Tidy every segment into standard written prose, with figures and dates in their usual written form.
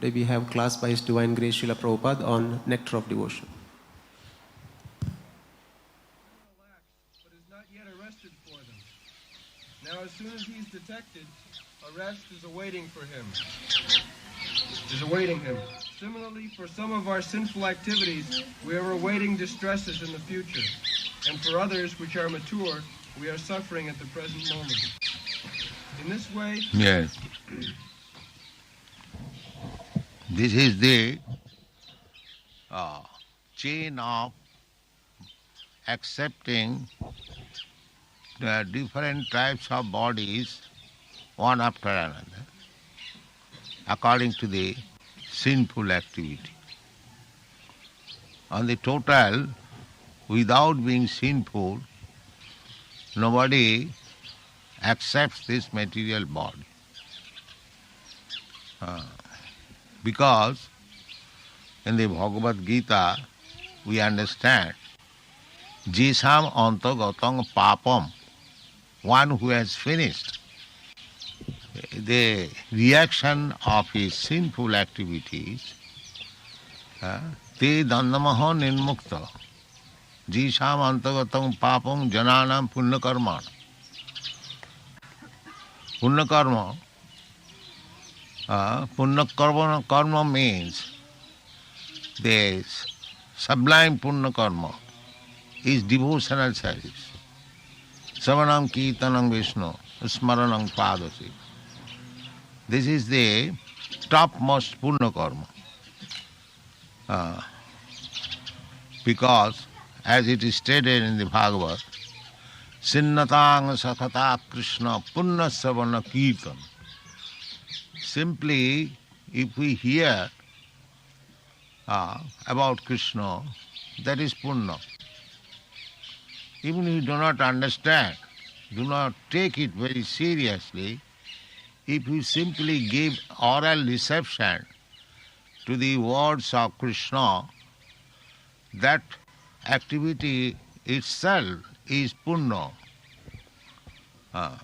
Today we have class by His Divine Grace Srila Prabhupada on Nectar of Devotion. But is not yet arrested for them. Now as soon as he's detected, arrest is awaiting him. Similarly, for some of our sinful activities, we are awaiting distresses in the future. And for others which are mature, we are suffering at the present moment. In this way... Yes. This is the chain of accepting the different types of bodies one after another, according to the sinful activity. On the total, without being sinful, nobody accepts this material body. Because in the Bhagavad Gita, we understand Jisam Antagatang Papam, one who has finished the reaction of his sinful activities, te dandamaha nirmukta, Jisam Antagatang Papam Jananam Punnakarma. Punnakarma. Punna karma means the sublime punna karma is devotional service. Savanam kirtanam Vishnu, smaranam padasi. This is the topmost punna karma. Because, as it is stated in the Bhagavad, Sinnatang Sakhata Krishna Punna Savana Kirtan. Simply, if we hear about Krishna, that is punna. Even if you do not understand, do not take it very seriously, if you simply give oral reception to the words of Krishna, that activity itself is punna. Punna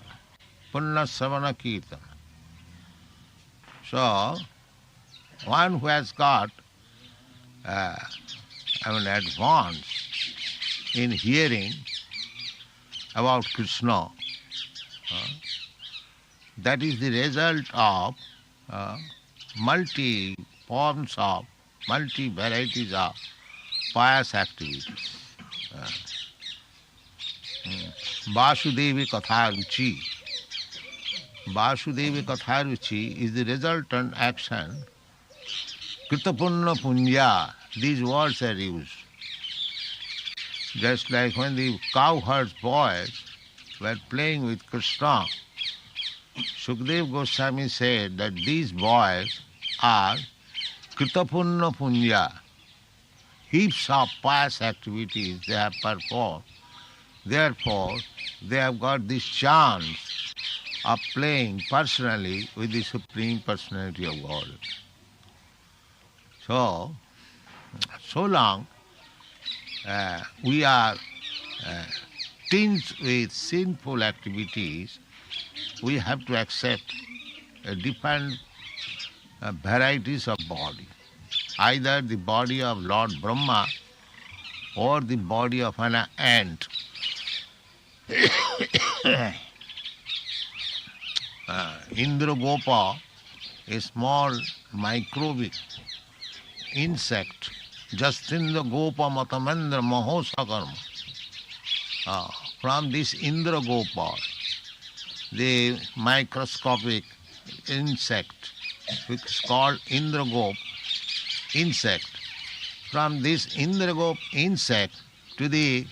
savana kirtan. So, one who has got advance in hearing about Krishna, that is the result of multi forms of, multi varieties of pious activities. Vasudevi Katharuchi. Vasudevi Katharuchi is the resultant action. Kritapunna Punya, these words are used. Just like when the cowherds boys were playing with Krishna, Sukadeva Goswami said that these boys are Kritapunna Punya, heaps of pious activities they have performed. Therefore, they have got this chance of playing personally with the Supreme Personality of God. So long we are tinged with sinful activities, we have to accept different varieties of body. Either the body of Lord Brahma or the body of an ant. Indragopa, a small microbic insect, Justindra Gopa Matamendra Mahosakarma. From this Indragopa, the microscopic insect, which is called Indragop insect, from this Indragop insect to the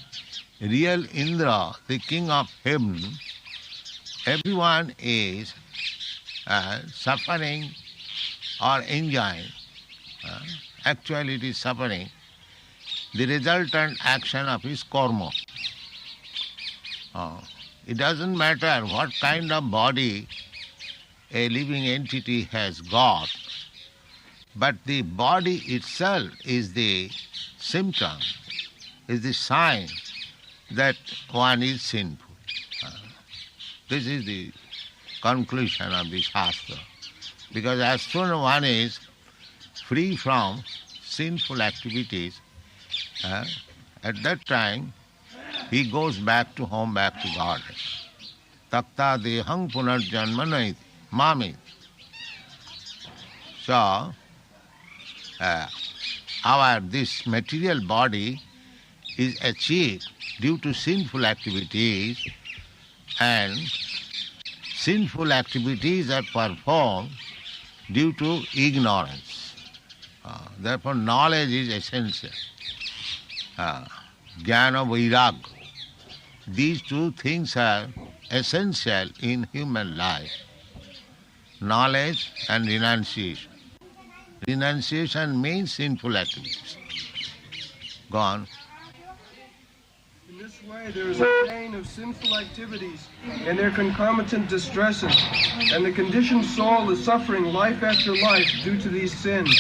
real Indra, the king of heaven, everyone is suffering or enjoying. Actually it is suffering the resultant action of his karma. It doesn't matter what kind of body a living entity has got, but the body itself is the symptom, is the sign that one is sinful. This is the conclusion of the Shastra. Because as soon as one is free from sinful activities, at that time he goes back to home, back to God. Takta dehang punarjanmanait mami. So, this material body is achieved due to sinful activities, and sinful activities are performed due to ignorance. Therefore, knowledge is essential. Jnana vairagya. These two things are essential in human life. Knowledge and renunciation. Renunciation means sinful activities. Gone. In this way, there is a chain of sinful activities and their concomitant distresses, and the conditioned soul is suffering life after life due to these sins.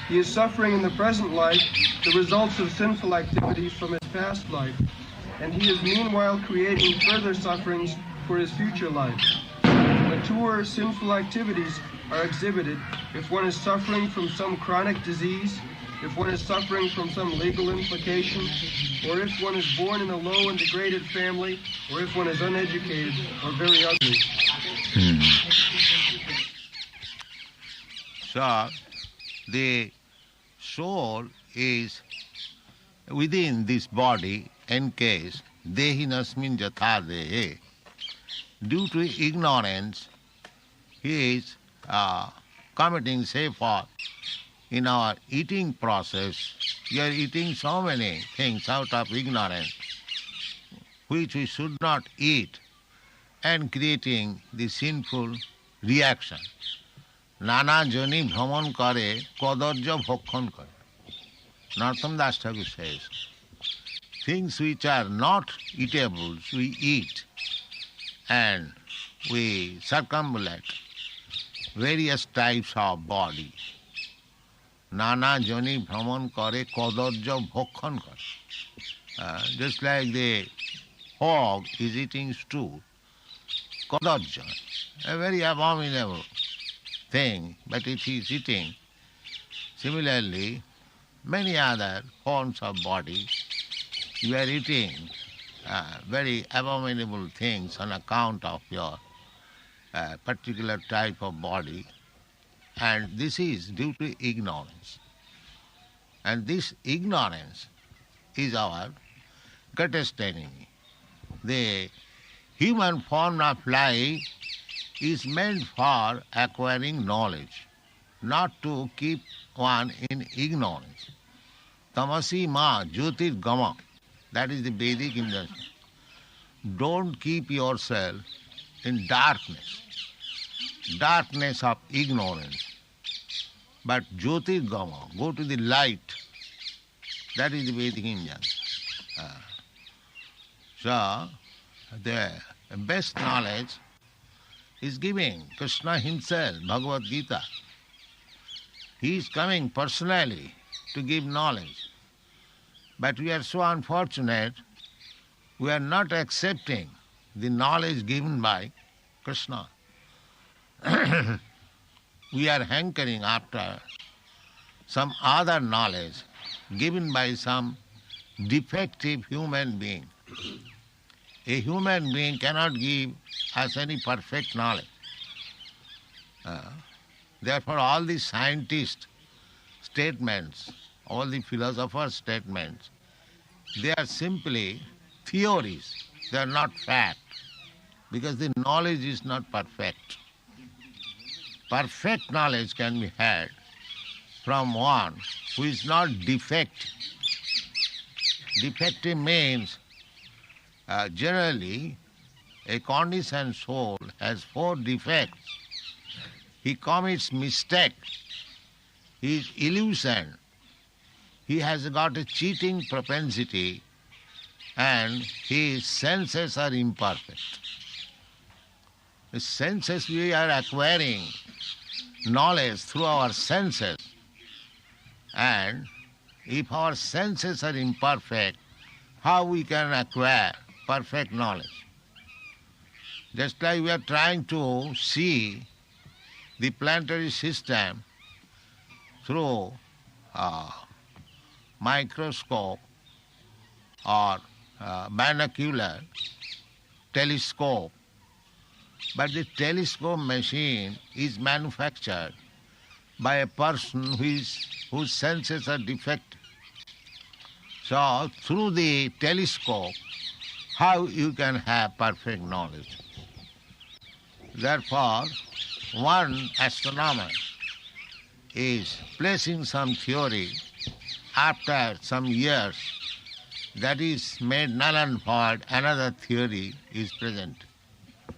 He is suffering in the present life the results of sinful activities from his past life, and he is meanwhile creating further sufferings for his future life. Mature sinful activities are exhibited if one is suffering from some chronic disease, if one is suffering from some legal implication, or if one is born in a low and degraded family, or if one is uneducated or very ugly. So, the soul is within this body encased, dehinasmin jatha dehe. Due to ignorance, he is committing, say for, in our eating process, we are eating so many things out of ignorance, which we should not eat, and creating the sinful reaction. Nana jani bhraman kare, kadarja bhokhan kare. Narottam Das Thakur says, things which are not eatables we eat, and we circumambulate various types of body. Nana jani bhraman kare, kadarja bhokhan kare. Just like the hog is eating stew, kadarja, a very abominable thing, but it is eating. Similarly, many other forms of body, you are eating very abominable things on account of your particular type of body, and this is due to ignorance. And this ignorance is our greatest enemy. The human form of life is meant for acquiring knowledge, not to keep one in ignorance. Tamasi ma jyotir gama, that is the Vedic injunction. Don't keep yourself in darkness of ignorance, but jyotir gama, go to the light. That is the Vedic injunction. So, the best knowledge is giving Krishna himself, Bhagavad Gita. He is coming personally to give knowledge. But we are so unfortunate, we are not accepting the knowledge given by Krishna. We are hankering after some other knowledge given by some defective human being. A human being cannot give us any perfect knowledge. Therefore, all the scientist statements, all the philosophers' statements, they are simply theories. They are not fact, because the knowledge is not perfect. Perfect knowledge can be had from one who is not defective. Defective means generally a conditioned soul has 4 defects. He commits mistake, he is illusion, he has got a cheating propensity, and his senses are imperfect. The senses, we are acquiring knowledge through our senses, and if our senses are imperfect, how we can acquire perfect knowledge? Just like we are trying to see the planetary system through microscope or binocular telescope. But the telescope machine is manufactured by a person whose senses are defective. So through the telescope, how you can have perfect knowledge? Therefore, one astronomer is placing some theory after some years that is made null and void, another theory is present.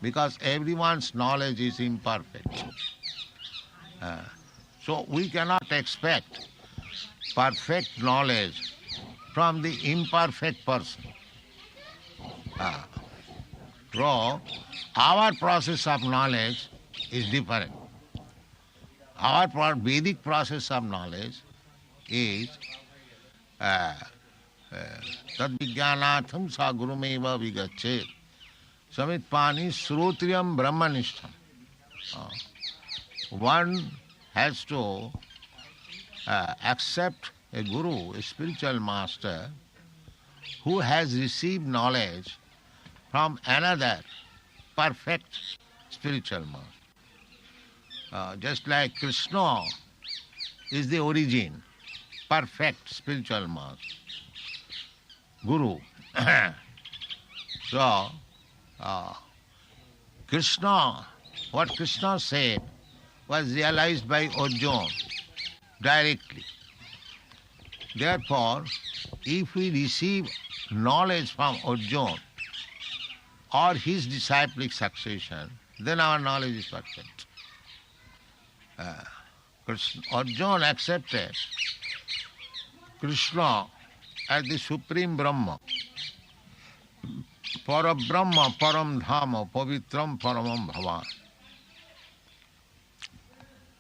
Because everyone's knowledge is imperfect. So we cannot expect perfect knowledge from the imperfect person. So our process of knowledge is different. Our Vedic process of knowledge is tad vijnanatham sa gurumeva vigachet samit pani srotriyam brahmanishtam. One has to accept a guru, a spiritual master, who has received knowledge from another perfect spiritual master. Just like Krishna is the origin, perfect spiritual master, guru. So, Krishna, what Krishna said was realized by Arjuna directly. Therefore, if we receive knowledge from Arjuna or his disciplic succession, then our knowledge is perfect. Arjuna accepted Krishna as the supreme Brahma, Parabrahma, Param Dhama, Pavitram, Paramam Bhavan.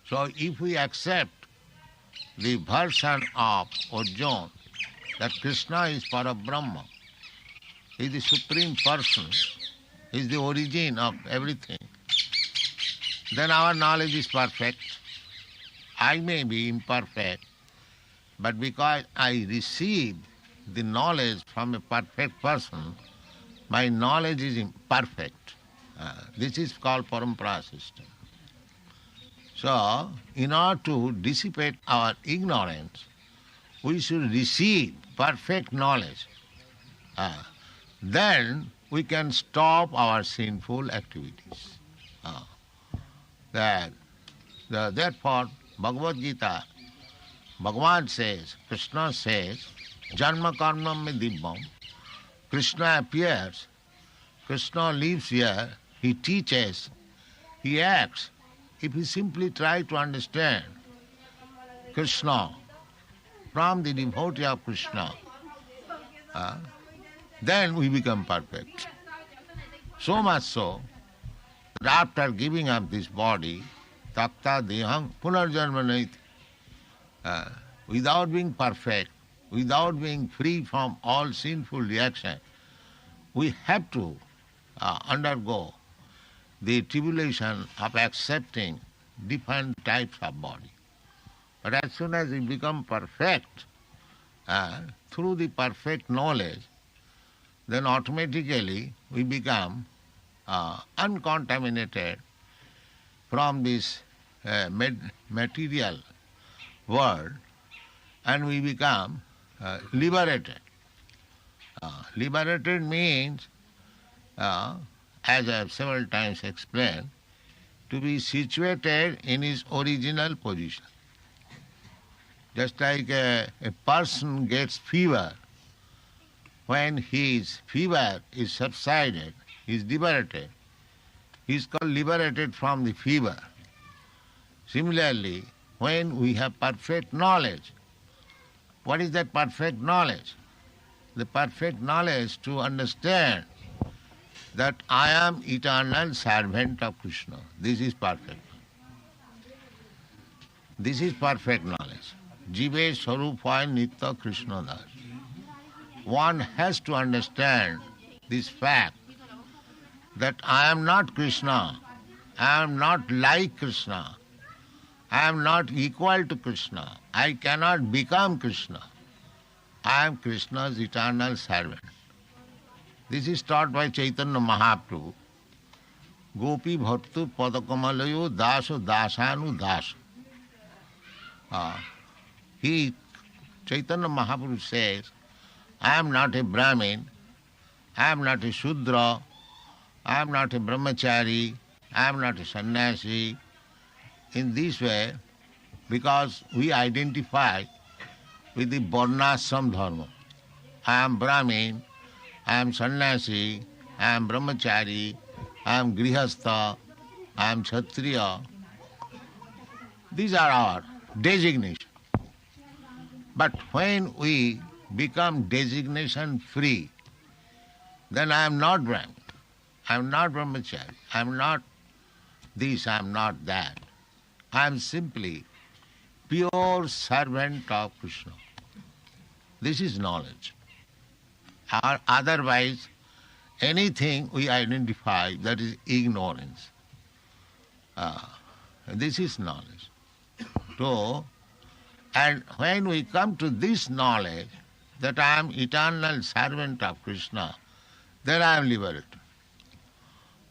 So if we accept the version of Arjuna that Krishna is Parabrahma, he is the supreme person, he is the origin of everything, then our knowledge is perfect. I may be imperfect, but because I received the knowledge from a perfect person, my knowledge is perfect. This is called parampara system. So, in order to dissipate our ignorance, we should receive perfect knowledge. Then we can stop our sinful activities. Therefore, Bhagavad Gita, Bhagavan says, Krishna says, Janma karma me dibbam. Krishna appears, Krishna lives here, he teaches, he acts. If we simply try to understand Krishna from the devotee of Krishna, then we become perfect. So much so that after giving up this body, takta deham punarjanma naiti, without being perfect, without being free from all sinful reaction, we have to undergo the tribulation of accepting different types of body. But as soon as we become perfect, through the perfect knowledge, then automatically we become uncontaminated from this material world, and we become liberated. Liberated means, as I have several times explained, to be situated in his original position. Just like a person gets fever, when his fever is subsided, he is liberated. He is called liberated from the fever. Similarly, when we have perfect knowledge, what is that perfect knowledge? The perfect knowledge to understand that I am eternal servant of Krishna. This is perfect. This is perfect knowledge. Jive Swarupaya Nitya Krishna Das. One has to understand this fact that I am not Krishna, I am not like Krishna, I am not equal to Krishna. I cannot become Krishna. I am Krishna's eternal servant. This is taught by Chaitanya Mahaprabhu. Gopi bhattu padakamalayo daso dasanu das. Chaitanya Mahaprabhu says, I am not a Brahmin, I am not a Shudra, I am not a Brahmachari, I am not a sannyasi. In this way, because we identify with the Varnashram dharma. I am Brahmin, I am sannyasi, I am Brahmachari, I am Grihastha, I am Kshatriya. These are our designations. But when we become designation free, then I am not Brahmin, I am not Brahmachari, I am not this, I am not that. I am simply pure servant of Krishna. This is knowledge. Or otherwise, anything we identify, that is ignorance. This is knowledge. So, and when we come to this knowledge, that I am eternal servant of Krishna, then I am liberated.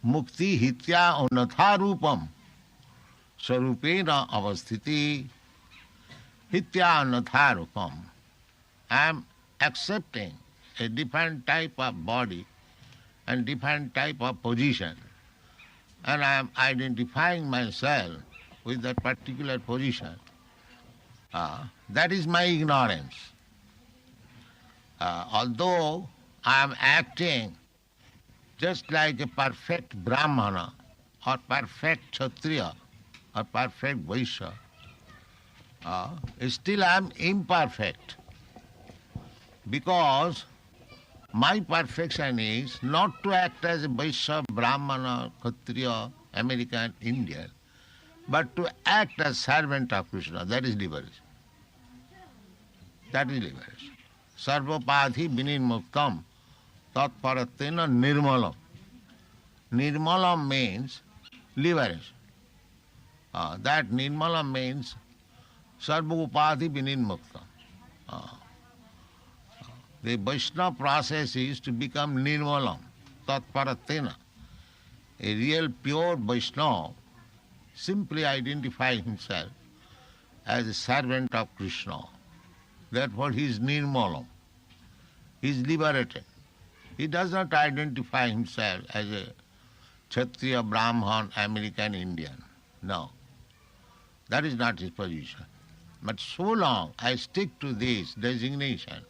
Mukti hitya anatha rupam sarupena avasthiti hitya anatha rupam. I am accepting a different type of body and different type of position, and I am identifying myself with that particular position. That is my ignorance. Although I am acting just like a perfect Brahmana or perfect Kshatriya or perfect Vaishya, still I am imperfect, because my perfection is not to act as a Vaishya, Brahmana, Kshatriya, American, Indian, but to act as servant of Krishna. That is liberation. That is liberation. Sarvapadhi vinimuktam tatparatena nirmalam. Nirmalam means liberation. That nirmalam means sarvapadhi vinimuktam. The Vaishnava process is to become nirmalam, tatparatena. A real pure Vaishnava simply identifies himself as a servant of Krishna. Therefore he is nirmalam. He is liberated. He does not identify himself as a Kshatriya, Brahman, American, Indian. No. That is not his position. But so long I stick to this designation,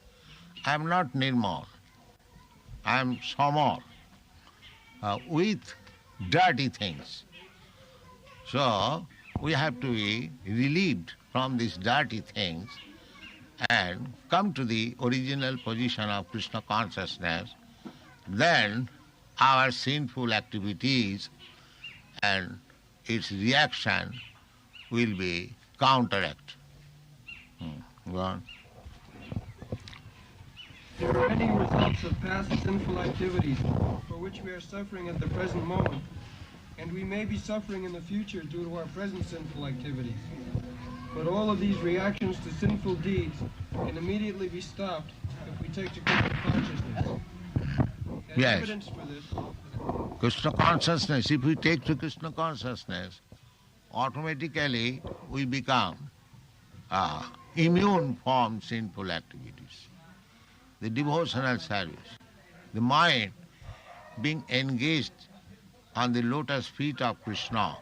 I am not nirmal. I am samal, with dirty things. So we have to be relieved from these dirty things and come to the original position of Krishna consciousness. Then our sinful activities and its reaction will be counteract. Go on. There are many results of past sinful activities for which we are suffering at the present moment, and we may be suffering in the future due to our present sinful activities. But all of these reactions to sinful deeds can immediately be stopped if we take to Krishna consciousness. As Yes. evidence for this, Krishna consciousness, if we take to Krishna consciousness, automatically we become immune from sinful activities. The devotional service, the mind being engaged on the lotus feet of Krishna,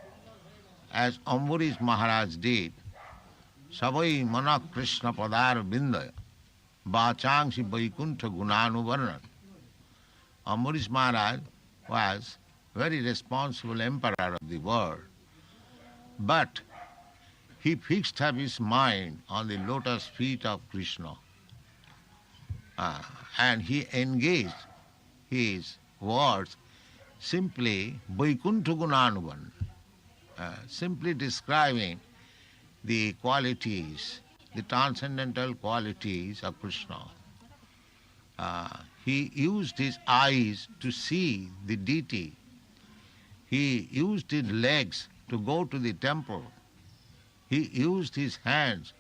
as Ambarish Maharaj did, Savai Mana Krishna Padar Bindaya, Bachangsi Vaikuntha Gunanuvarnan. Ambarish Maharaj was very responsible emperor of the world, but he fixed up his mind on the lotus feet of Krishna, and he engaged his words simply Vaikuntha Gunanuvarnan, simply describing the qualities, the transcendental qualities of Krishna. He used his eyes to see the deity. He used his legs to go to the temple. He used his hands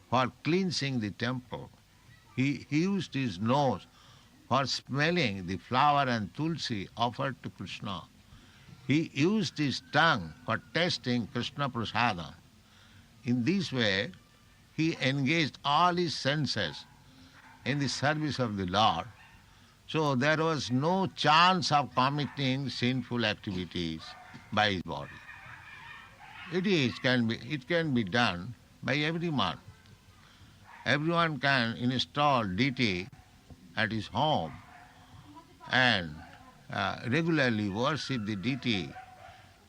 for cleansing the temple. He used his nose for smelling the flower and tulsi offered to Krishna. He used his tongue for tasting Krishna prasadam. In this way, he engaged all his senses in the service of the Lord. So there was no chance of committing sinful activities by his body. It can be done by everyone. Everyone can install deity at his home and regularly worship the deity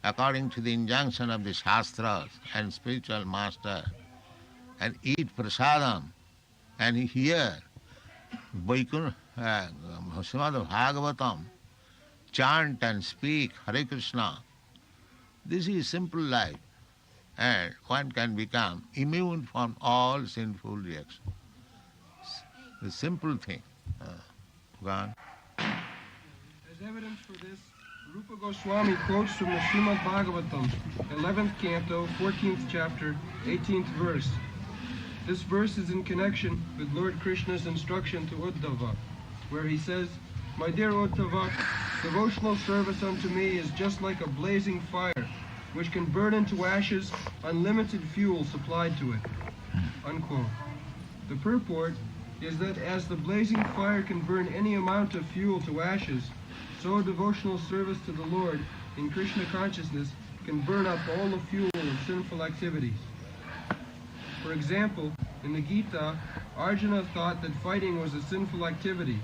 according to the injunction of the Shastras and spiritual master, and eat prasadam and hear Srimad Bhagavatam, chant and speak Hare Krishna. This is simple life, and one can become immune from all sinful reactions. The simple thing. Go on. As evidence for this, Rupa Goswami quotes from the Srimad Bhagavatam, 11th canto, 14th chapter, 18th verse. This verse is in connection with Lord Krishna's instruction to Uddhava, where he says, "My dear Uddhava, devotional service unto me is just like a blazing fire, which can burn into ashes unlimited fuel supplied to it." Unquote. The purport is that as the blazing fire can burn any amount of fuel to ashes, so devotional service to the Lord in Krishna consciousness can burn up all the fuel of sinful activities. For example, in the Gita, Arjuna thought that fighting was a sinful activity,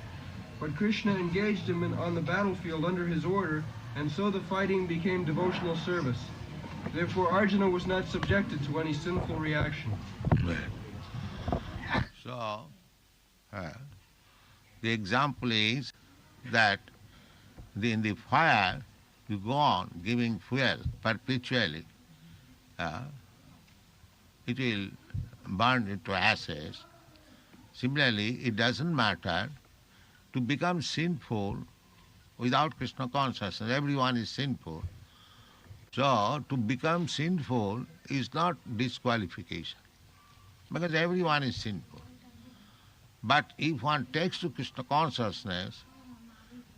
but Krishna engaged him on the battlefield under his order, and so the fighting became devotional service. Therefore, Arjuna was not subjected to any sinful reaction. So, the example is that in the fire, you go on giving fuel perpetually. It will burn into ashes. Similarly, it doesn't matter to become sinful without Krishna consciousness. Everyone is sinful. So, to become sinful is not disqualification, because everyone is sinful. But if one takes to Krishna consciousness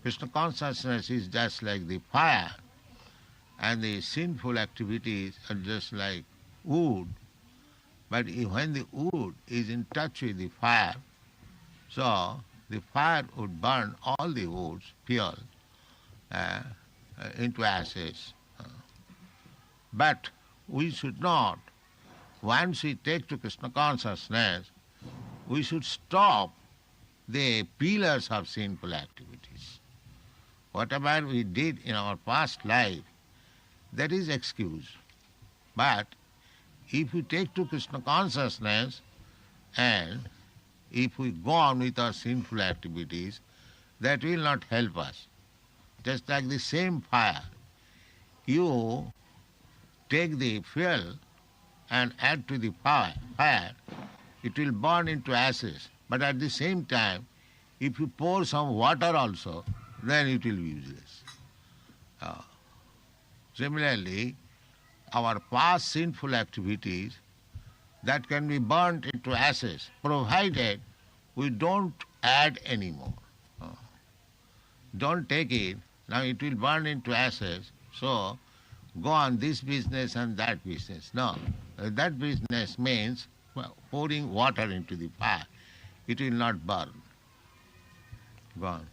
is just like the fire, and the sinful activities are just like wood. But when the wood is in touch with the fire, so the fire would burn all the woods, fuel, into ashes. But we should not, once we take to Krishna consciousness, we should stop the pillars of sinful activities. Whatever we did in our past life, that is excuse. But if we take to Krishna consciousness and if we go on with our sinful activities, that will not help us. Just like the same fire, you take the fuel and add to the fire, it will burn into ashes. But at the same time, if you pour some water also, then it will be useless. Similarly, our past sinful activities, that can be burnt into ashes, provided we don't add any more. Don't take it, now it will burn into ashes, so go on this business and that business. No, that business means pouring water into the fire. It will not burn. Go on.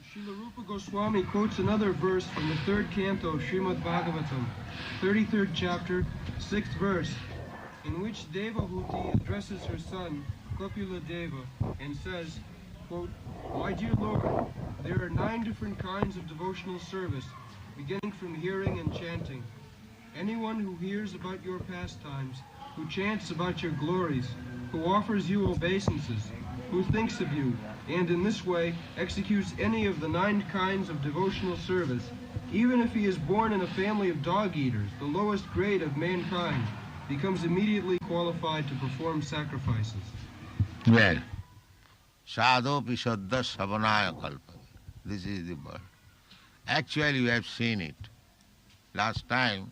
Srila Rupa Goswami quotes another verse from the 3rd canto of Srimad Bhagavatam, 33rd chapter, 6th verse, in which Devahuti addresses her son, Kapila Deva, and says, quote, "My dear Lord, there are 9 different kinds of devotional service, beginning from hearing and chanting. Anyone who hears about your pastimes, who chants about your glories, who offers you obeisances, who thinks of you, and in this way executes any of the 9 kinds of devotional service, even if he is born in a family of dog-eaters, the lowest grade of mankind, becomes immediately qualified to perform sacrifices." Well, sadhopi saddha savanaya kalpa. This is the word. Actually, we have seen it. Last time,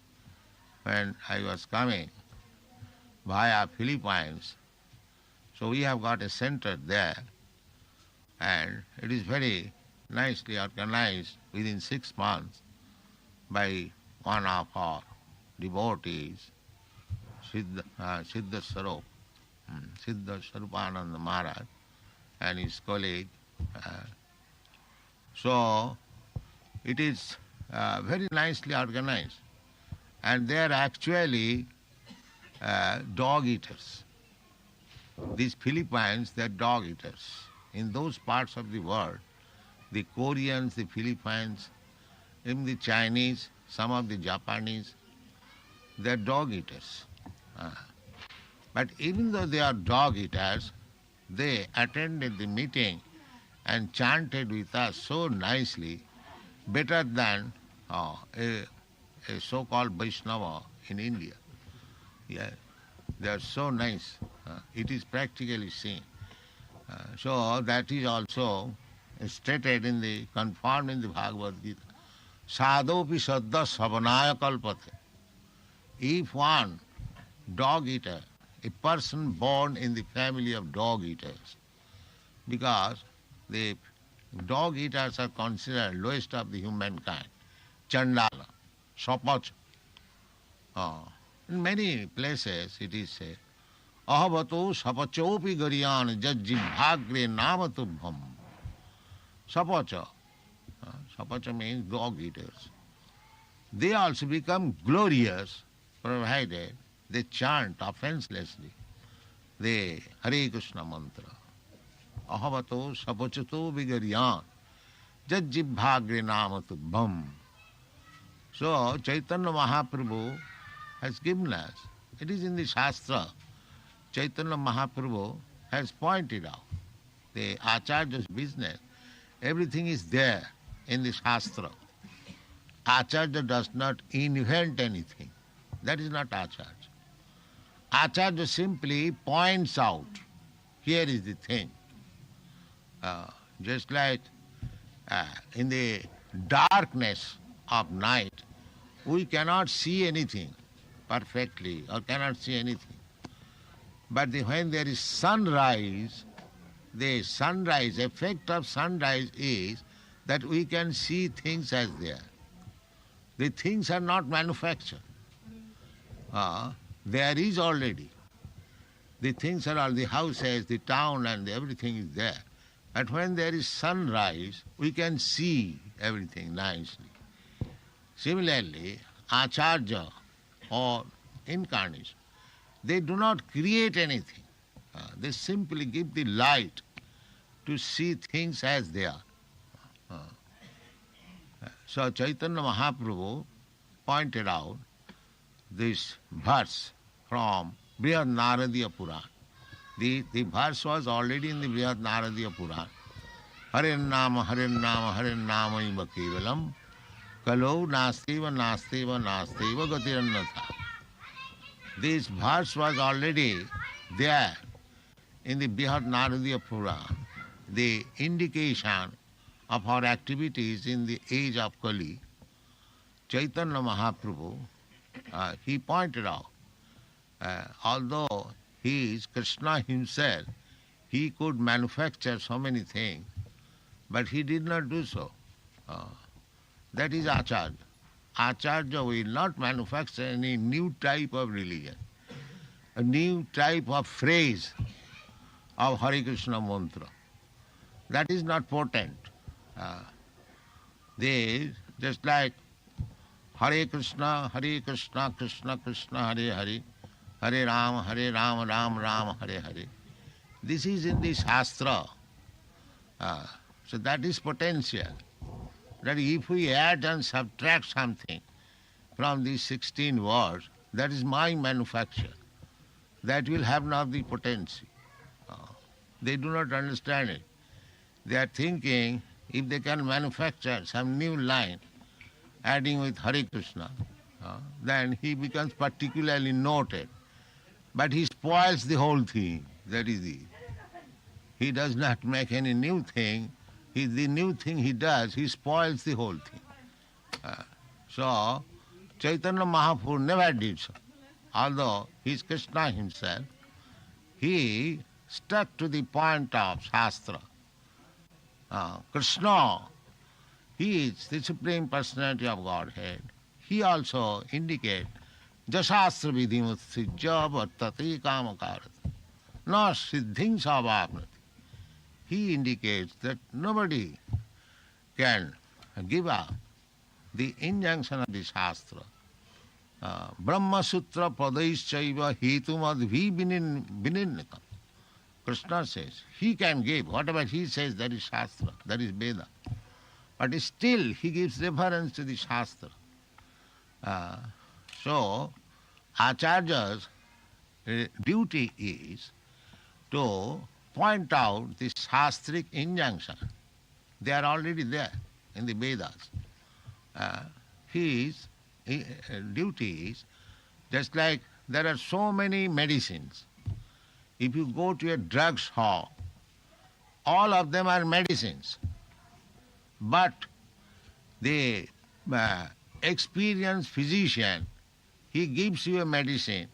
when I was coming via Philippines. So we have got a center there, and it is very nicely organized within 6 months by one of our devotees, Siddha Sarupananda Maharaj, and his colleague. So it is very nicely organized, and they are actually dog eaters. These Philippines, they are dog eaters. In those parts of the world, the Koreans, the Philippines, even the Chinese, some of the Japanese, they are dog eaters. But even though they are dog eaters, they attended the meeting and chanted with us so nicely, better than a so-called Vaishnava in India. Yeah, they are so nice. It is practically seen. So that is also stated confirmed in the Bhagavad Gita. Sadhopi saddha savanaya kalpate. If one dog eater, a person born in the family of dog eaters, because the dog eaters are considered lowest of the humankind, Chandala, Sapacha. In many places it is said, Ahavato Sapachopi Garyan Jajjibhagre Namatubham. Sapacha. Sapacha means dog eaters. They also become glorious provided they chant offenselessly the Hare Krishna mantra. Ahavato Sapachato Vigaryan Jajjibhagre Namatubham. So Chaitanya Mahaprabhu has given us, it is in the Shastra, Chaitanya Mahaprabhu has pointed out the Acharya's business. Everything is there in the Shastra. Acharya does not invent anything. That is not Acharya. Acharya simply points out, here is the thing. Just like in the darkness of night, we cannot see anything perfectly or cannot see anything. But when there is sunrise, the sunrise, effect of sunrise is that we can see things as they are. The things are not manufactured. There is already. The things are all, the houses, the town and everything is there. But when there is sunrise, we can see everything nicely. Similarly, Acharya or incarnation, they do not create anything. They simply give the light to see things as they are. So Chaitanya Mahaprabhu pointed out this verse from Brihad Naradiya Puran. The verse was already in the Brihad Naradiya Puran. Hare Nama, Hare Nama, Hare Nama iva kevalam, kalo nastiva, nastiva, nastiva gatirannatha. This verse was already there in the Brihad Naradiya Puran, the indication of our activities in the age of Kali. Chaitanya Mahaprabhu, he pointed out, although he is Krishna himself, he could manufacture so many things, but he did not do so. That is Acharya. Acharya will not manufacture any new type of religion, a new type of phrase of Hare Krishna mantra. That is not potent. They, just like Hare Krishna, Krishna Krishna, Hare Hare, Hare Rama, Rama Rama, Hare Hare. This is in the Shastra. So that is potential. That if we add and subtract something from these 16 words, that is my manufacture. That will have not the potency. They do not understand it. They are thinking if they can manufacture some new line, adding with Hare Krishna, then he becomes particularly noted. But he spoils the whole thing. That is it. He does not make any new thing. The new thing he does, he spoils the whole thing. So Chaitanya Mahaprabhu never did so. Although he is Krishna himself, he stuck to the point of Shastra. Krishna, he is the Supreme Personality of Godhead. He also indicates Jasastra vidhimutsijya vartate kamakarat. Na siddhing savapnati. He indicates that nobody can give up the injunction of the Shastra. Brahma Sutra padaishchaiva hetumadvi vinirnitam. Krishna says, he can give, whatever he says, that is Shastra, that is Veda. But still he gives reference to the Shastra. So, Acharya's duty is to point out the Shastric injunction. They are already there in the Vedas. His duty is, just like there are so many medicines. If you go to a drugstore, all of them are medicines. But the experienced physician, he gives you a medicine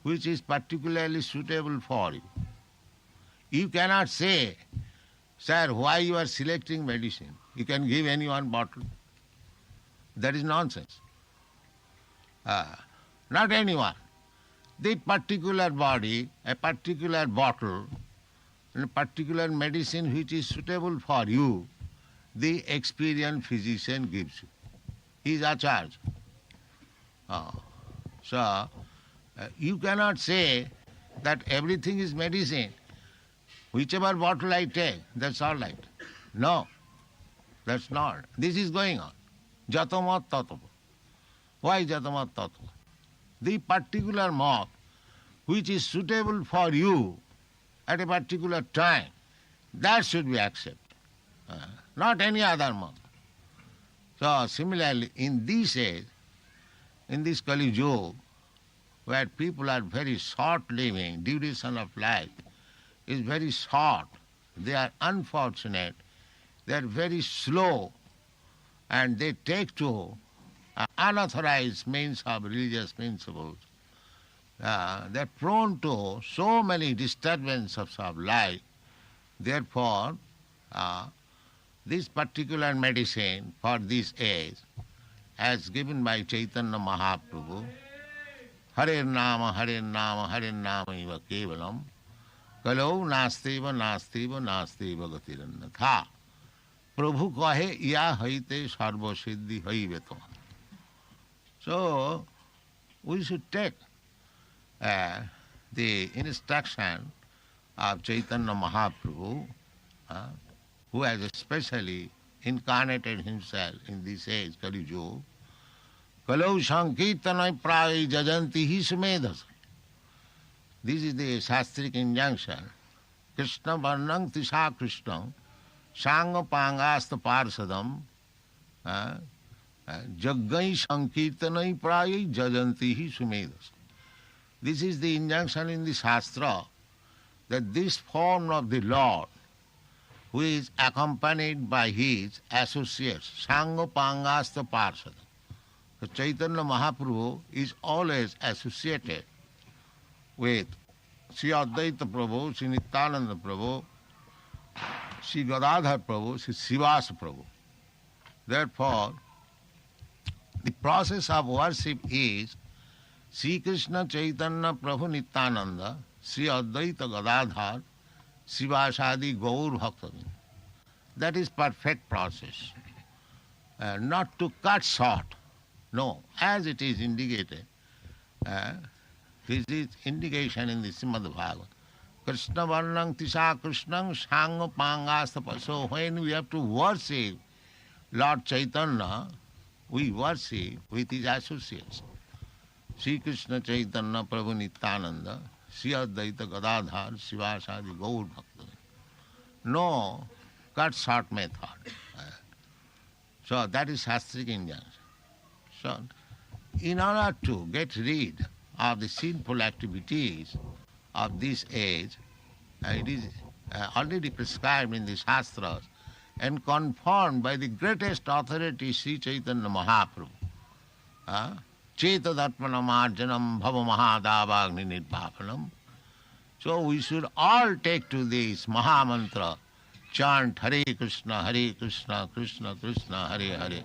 which is particularly suitable for you. You cannot say, sir, why you are selecting medicine? You can give any one bottle. That is nonsense. Not anyone. The particular body, a particular bottle, and a particular medicine which is suitable for you, the experienced physician gives you. He is Acharya. So, you cannot say that everything is medicine. Whichever bottle I take, that's all right. No, that's not. This is going on. Jatamat tattva. Why jatamat tattva? The particular mott which is suitable for you at a particular time, that should be accepted. Not any other mott. So similarly, in this age, in this Kali Yuga, where people are very short living, duration of life is very short, they are unfortunate, they are very slow, and they take to unauthorized means of religious principles. They are prone to so many disturbances of life. Therefore, this particular medicine for this age, as given by Chaitanya Mahaprabhu, Hare Nama, Hare Nama, Hare Nama iva kevalam, kalau nastiva, nastiva, nastiva gatirannatha. Prabhu kahe ya haite sarva siddhi haivetam. So, we should take the instruction of Chaitanya Mahaprabhu, who has especially incarnated himself in this age, Kali Yuga. Kalau sankirtanai prai jajanti hi sumedhas. This is the Shastric injunction. Krishna varnang tisha krishnam sanga pangasta parsadam jaggai sankirtanai prai jajanti hi sumedhas. This is the injunction in the Shastra, that this form of the Lord, who is accompanied by his associates, Sangha Pangasta Parsada. So Chaitanya Mahaprabhu is always associated with Sri Advaita Prabhu, Sri Nityananda Prabhu, Sri Gadadhar Prabhu, Sri Srivasa Prabhu. Therefore, the process of worship is Sri Krishna Chaitanya Prabhu Nityananda, Sri Advaita Gadadhar, Srivasadi Gaur Bhaktavinda. That is perfect process. Not to cut short. No, as it is indicated, this is indication in the Srimad Bhagavatam. Krishna Varnang Tisha Krishnang Sangha Pangastapa. So when we have to worship Lord Chaitanya, we worship with his associates. Sri Krishna Chaitanya Prabhu Nityananda, Sri Advaita Gadadhar, Srivasadi Gaur Bhaktavinda. No cut short method. So that is Shastric injunction. So in order to get rid of the sinful activities of this age, it is already prescribed in the Shastras and confirmed by the greatest authority, Sri Chaitanya Mahaprabhu. Chetadatmanam arjanam bhava mahadavagni nirvapanam. So we should all take to this Maha Mantra, chant Hare Krishna, Krishna Krishna, Hare Hare,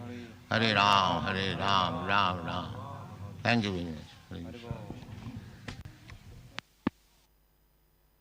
Hare Ram, Ram Ram. Thank you very much. Hare Krishna.